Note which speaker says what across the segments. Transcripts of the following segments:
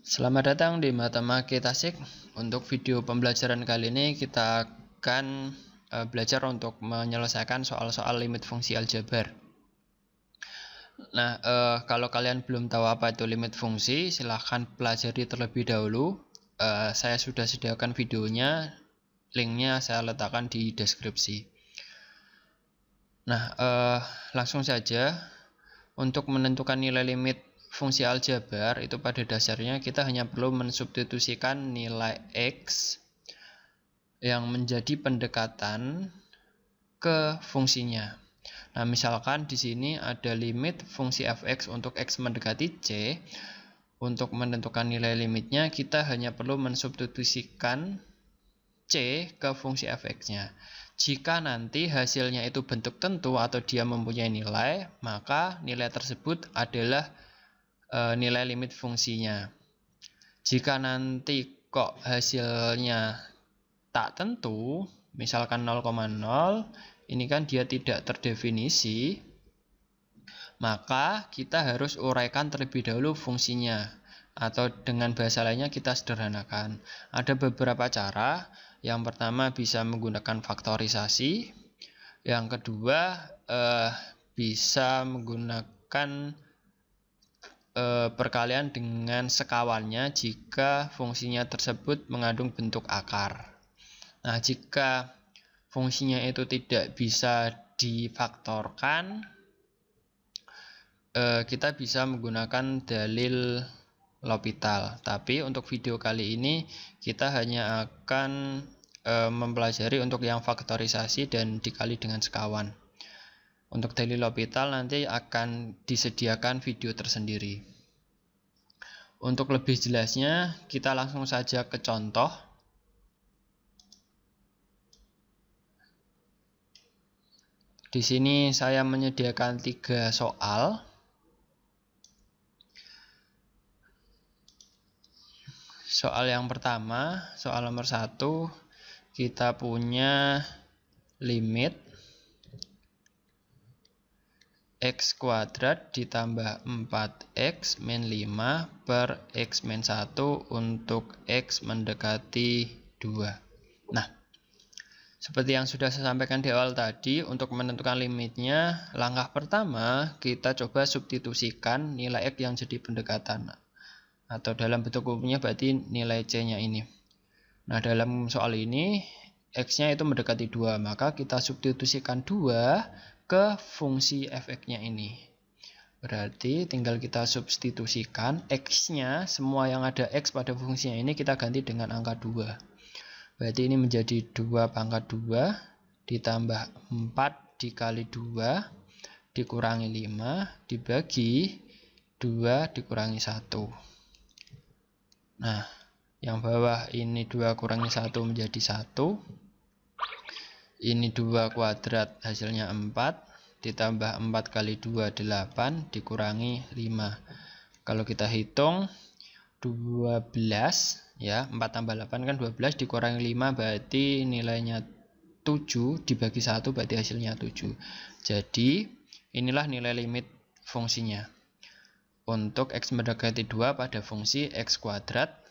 Speaker 1: Selamat datang di Matematika Tasik. Untuk video pembelajaran kali ini kita akan belajar untuk menyelesaikan soal-soal limit fungsi aljabar. Nah, kalau kalian belum tahu apa itu limit fungsi, silahkan pelajari terlebih dahulu. Saya sudah sediakan videonya, linknya saya letakkan di deskripsi. Nah, langsung saja. Untuk menentukan nilai limit fungsi aljabar itu pada dasarnya kita hanya perlu mensubstitusikan nilai x yang menjadi pendekatan ke fungsinya. Nah, misalkan di sini ada limit fungsi fx untuk x mendekati c. Untuk menentukan nilai limitnya kita hanya perlu mensubstitusikan c ke fungsi fx-nya. Jika nanti hasilnya itu bentuk tentu atau dia mempunyai nilai, maka nilai tersebut adalah nilai limit fungsinya. Jika nanti kok hasilnya tak tentu, misalkan 0,0, ini kan dia tidak terdefinisi, maka kita harus uraikan terlebih dahulu fungsinya. Atau dengan bahasa lainnya kita sederhanakan. Ada beberapa cara. Yang pertama bisa menggunakan faktorisasi. Yang kedua bisa menggunakan perkalian dengan sekawannya jika fungsinya tersebut mengandung bentuk akar. Nah, jika fungsinya itu tidak bisa difaktorkan, kita bisa menggunakan dalil L'Hopital. Tapi untuk video kali ini kita hanya akan mempelajari untuk yang faktorisasi dan dikali dengan sekawan. Untuk dalil L'Hopital nanti akan disediakan video tersendiri. Untuk lebih jelasnya kita langsung saja ke contoh. Di sini saya menyediakan 3 soal. Soal yang pertama, soal nomor 1, kita punya limit x kuadrat ditambah 4x min 5 per x min 1 untuk x mendekati 2. Nah, seperti yang sudah saya sampaikan di awal tadi, untuk menentukan limitnya, langkah pertama kita coba substitusikan nilai x yang jadi pendekatan. Atau dalam bentuk umumnya berarti nilai c-nya ini. Nah, dalam soal ini x-nya itu mendekati 2, maka kita substitusikan 2 ke fungsi fx-nya ini. Berarti tinggal kita substitusikan x-nya, semua yang ada x pada fungsinya ini kita ganti dengan angka 2. Berarti ini menjadi 2 pangkat 2 ditambah 4 dikali 2 dikurangi 5 dibagi 2 dikurangi 1. Nah, yang bawah ini 2 kurangi 1 menjadi 1. Ini 2 kuadrat hasilnya 4. Ditambah 4 kali 2 8 dikurangi 5. Kalau kita hitung 12 ya, 4 tambah 8 kan 12 dikurangi 5 berarti nilainya 7 dibagi 1 berarti hasilnya 7. Jadi inilah nilai limit fungsinya. Untuk x mendekati 2 pada fungsi x kuadrat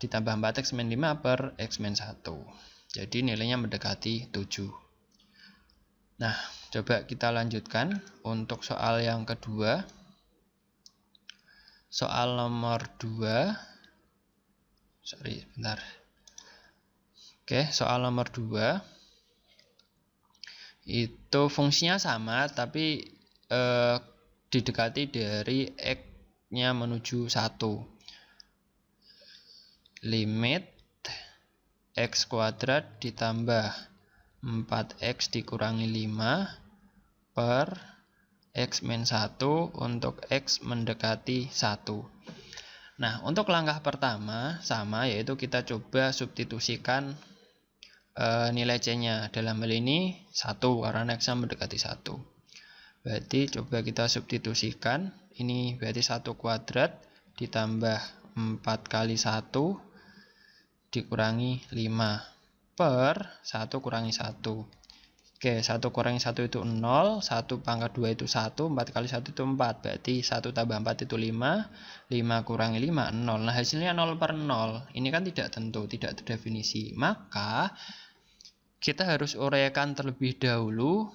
Speaker 1: ditambah 4x min 5 per x min 1. Jadi nilainya mendekati 7. Nah, coba kita lanjutkan untuk soal yang kedua. Soal nomor 2. Oke, soal nomor 2. Itu fungsinya sama tapi didekati dari x-nya menuju 1. Limit x kuadrat ditambah 4x dikurangi 5 per x min 1 untuk x mendekati 1. Nah, untuk langkah pertama sama, yaitu kita coba substitusikan nilai c-nya. Dalam hal ini 1 karena x-nya mendekati 1. Berarti coba kita substitusikan. Ini berarti 1 kuadrat ditambah 4 kali 1 dikurangi 5 per 1 kurangi 1. Oke, 1 kurangi 1 itu 0, 1 pangkat 2 itu 1, 4 kali 1 itu 4, berarti 1 tambah 4 itu 5, 5 kurangi 5, 0. Nah, hasilnya 0 per 0, ini kan tidak tentu, tidak terdefinisi. Maka, kita harus uraikan terlebih dahulu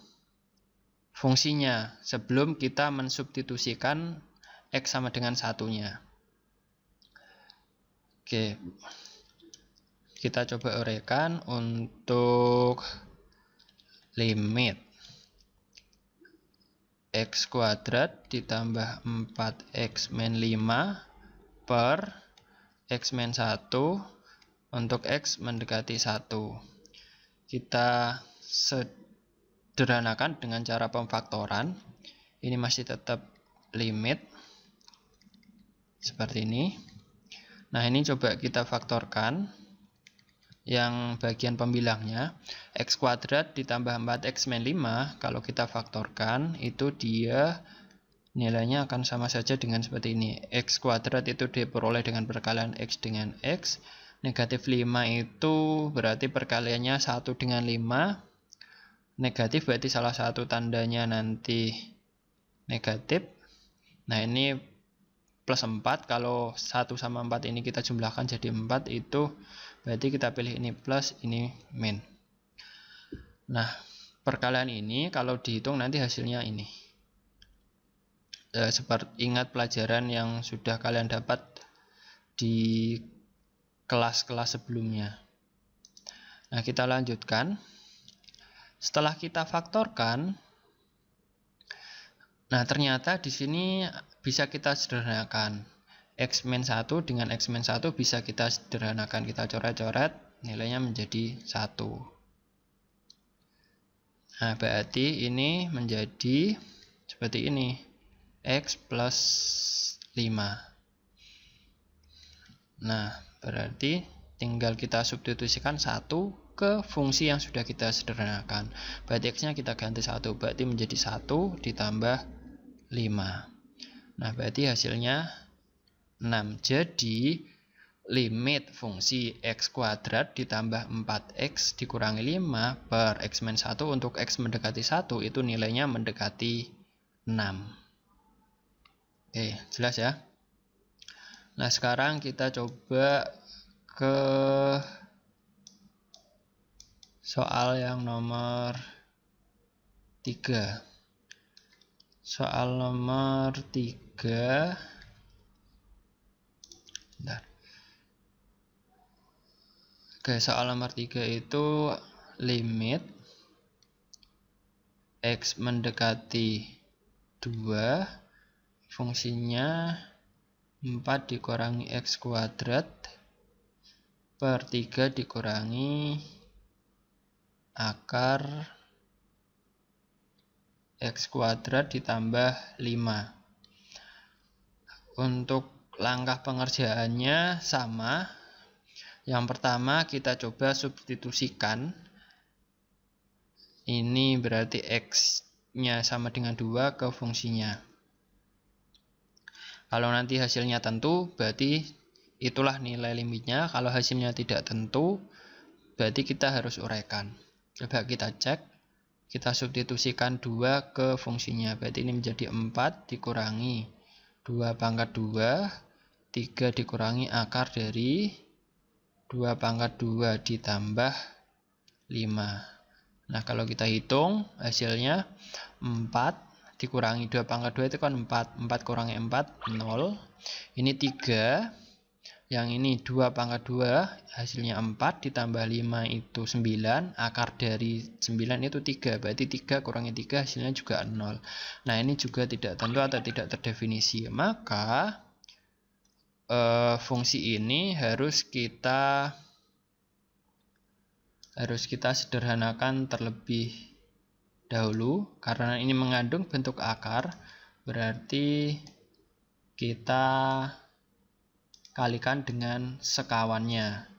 Speaker 1: fungsinya, sebelum kita mensubstitusikan X sama dengan 1-nya. Oke, kita coba uraikan untuk limit X kuadrat ditambah 4X min 5 per X min 1 untuk X mendekati 1. Kita sederhanakan dengan cara pemfaktoran. Ini masih tetap limit seperti ini. Nah, ini coba kita faktorkan. Yang bagian pembilangnya X kuadrat ditambah 4X min 5, kalau kita faktorkan itu dia nilainya akan sama saja dengan seperti ini. X kuadrat itu diperoleh dengan perkalian X dengan X, negatif 5 itu berarti perkaliannya 1 dengan 5, negatif berarti salah satu tandanya nanti negatif. Nah, ini plus 4, kalau 1 sama 4 ini kita jumlahkan jadi 4, itu berarti kita pilih ini plus, ini min. Nah, perkalian ini kalau dihitung nanti hasilnya ini. Seperti ingat pelajaran yang sudah kalian dapat di kelas-kelas sebelumnya. Nah, kita lanjutkan. Setelah kita faktorkan, nah ternyata di sini bisa kita sederhanakan. X min 1 dengan X min 1 bisa kita sederhanakan. Kita coret-coret, nilainya menjadi 1. Nah, berarti ini menjadi seperti ini. X plus 5. Nah, berarti tinggal kita substitusikan 1 ke fungsi yang sudah kita sederhanakan. Berarti X-nya kita ganti 1. Berarti menjadi 1 ditambah 5. Nah, berarti hasilnya 6. Jadi, limit fungsi X kuadrat ditambah 4X dikurangi 5 per X min 1 untuk X mendekati 1 itu nilainya mendekati 6. Oke, jelas ya? Nah, sekarang kita coba ke soal yang nomor 3. Soal nomor 3. Bentar. Oke, soal nomor 3 itu limit X mendekati 2, fungsinya 4 dikurangi X kuadrat per 3 dikurangi akar X kuadrat ditambah 5. Untuk langkah pengerjaannya sama. Yang pertama kita coba substitusikan. Ini berarti X-nya sama dengan 2 ke fungsinya. Kalau nanti hasilnya tentu, berarti itulah nilai limitnya. Kalau hasilnya tidak tentu, berarti kita harus uraikan. Coba kita cek. Kita substitusikan 2 ke fungsinya. Berarti ini menjadi 4 dikurangi 2 pangkat 2, 3 dikurangi akar dari 2 pangkat 2 ditambah 5. Nah, kalau kita hitung hasilnya 4 dikurangi 2 pangkat 2 itu kan 4. 4 kurangi 4, 0. Ini 3. Yang ini 2 pangkat 2 hasilnya 4 ditambah 5 itu 9. Akar dari 9 itu 3. Berarti 3 kurangi 3 hasilnya juga 0. Nah, ini juga tidak tentu atau tidak terdefinisi. Maka fungsi ini harus kita sederhanakan terlebih dahulu. Karena ini mengandung bentuk akar, berarti kita kalikan dengan sekawannya.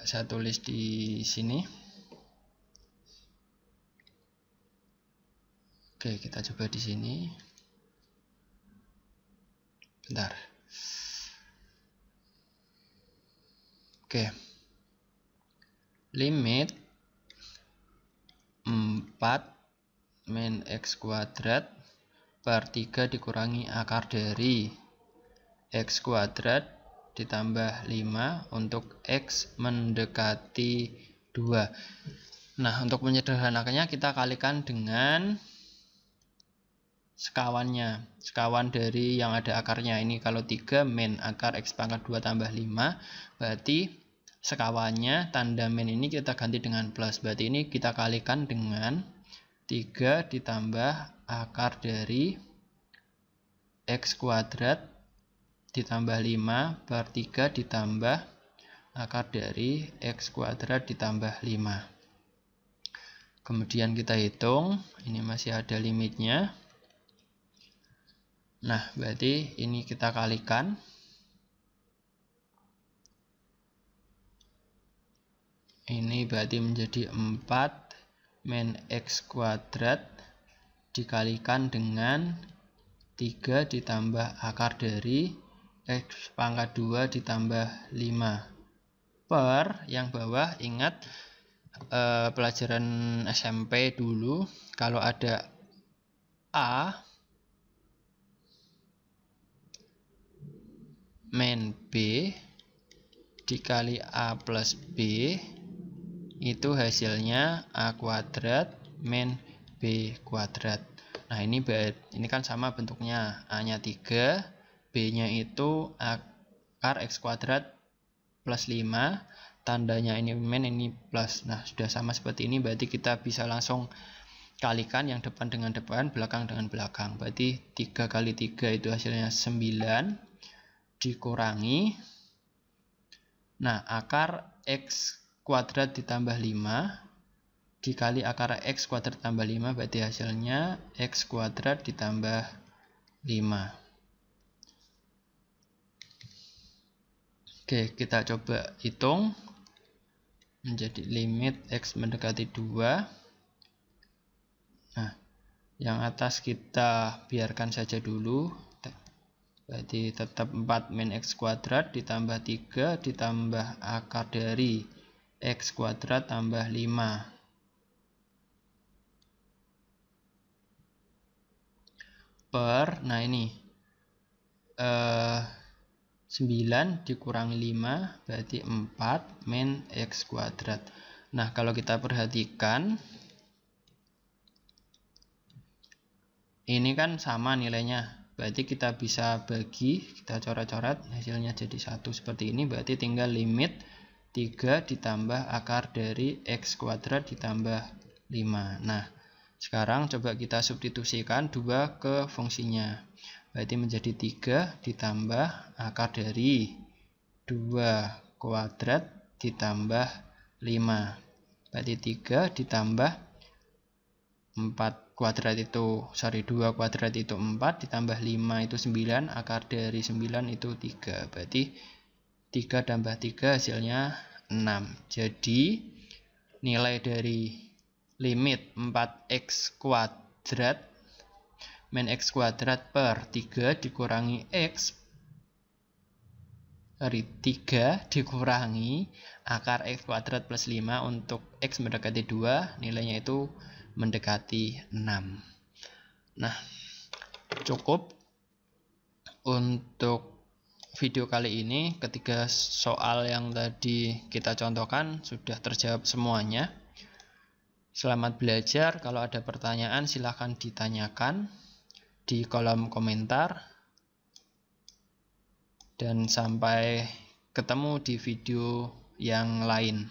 Speaker 1: Saya tulis di sini. Oke, kita coba di sini. Bentar. Oke. limit 4 min x kuadrat per 3 dikurangi akar dari x kuadrat ditambah 5 untuk x mendekati 2. Nah, untuk menyederhanakannya kita kalikan dengan sekawannya. Sekawan dari yang ada akarnya. Ini kalau 3 min akar x pangkat 2 tambah 5. Berarti sekawannya tanda min ini kita ganti dengan plus. Berarti ini kita kalikan dengan 3 ditambah akar dari x kuadrat ditambah 5 per 3 ditambah akar dari x kuadrat ditambah 5. Kemudian kita hitung. Ini masih ada limitnya. Nah, berarti ini kita kalikan. Ini berarti menjadi 4 min x kuadrat dikalikan dengan 3 ditambah akar dari x pangkat 2 ditambah 5 per yang bawah. Ingat pelajaran SMP dulu, kalau ada A min B dikali A plus B, itu hasilnya A kuadrat min B kuadrat. Nah, ini kan sama bentuknya. A-nya 3, B-nya itu akar x kuadrat plus 5, tandanya ini min, ini plus. Nah, sudah sama seperti ini, berarti kita bisa langsung kalikan yang depan dengan depan, belakang dengan belakang. Berarti 3 kali 3 itu hasilnya 9 dikurangi. Nah, akar x kuadrat ditambah 5 dikali akar x kuadrat tambah 5, berarti hasilnya x kuadrat ditambah 5. Oke, kita coba hitung. Menjadi limit x mendekati 2. Nah, yang atas kita biarkan saja dulu. Berarti tetap 4 min x kuadrat ditambah 3 ditambah akar dari x kuadrat tambah 5. Per, nah ini 9 dikurangi 5 berarti 4 min x kuadrat. Nah, kalau kita perhatikan ini kan sama nilainya. Berarti kita bisa bagi, kita coret-coret, hasilnya jadi 1 seperti ini. Berarti tinggal limit 3 ditambah akar dari x kuadrat ditambah 5. Nah, sekarang coba kita substitusikan 2 ke fungsinya. Berarti menjadi 3 ditambah akar dari 2 kuadrat ditambah 5. Berarti 3 ditambah 4 kuadrat itu, 2 kuadrat itu 4, ditambah 5 itu 9, akar dari 9 itu 3. Berarti 3 tambah 3 hasilnya 6. Jadi nilai dari limit 4x kuadrat min x kuadrat per 3 dikurangi x dari 3 dikurangi akar x kuadrat plus 5 untuk x mendekati 2, nilainya itu mendekati 6. Nah, cukup untuk video kali ini. Ketiga soal yang tadi kita contohkan sudah terjawab semuanya. Selamat belajar. Kalau ada pertanyaan silahkan ditanyakan di kolom komentar. Dan sampai ketemu di video yang lain.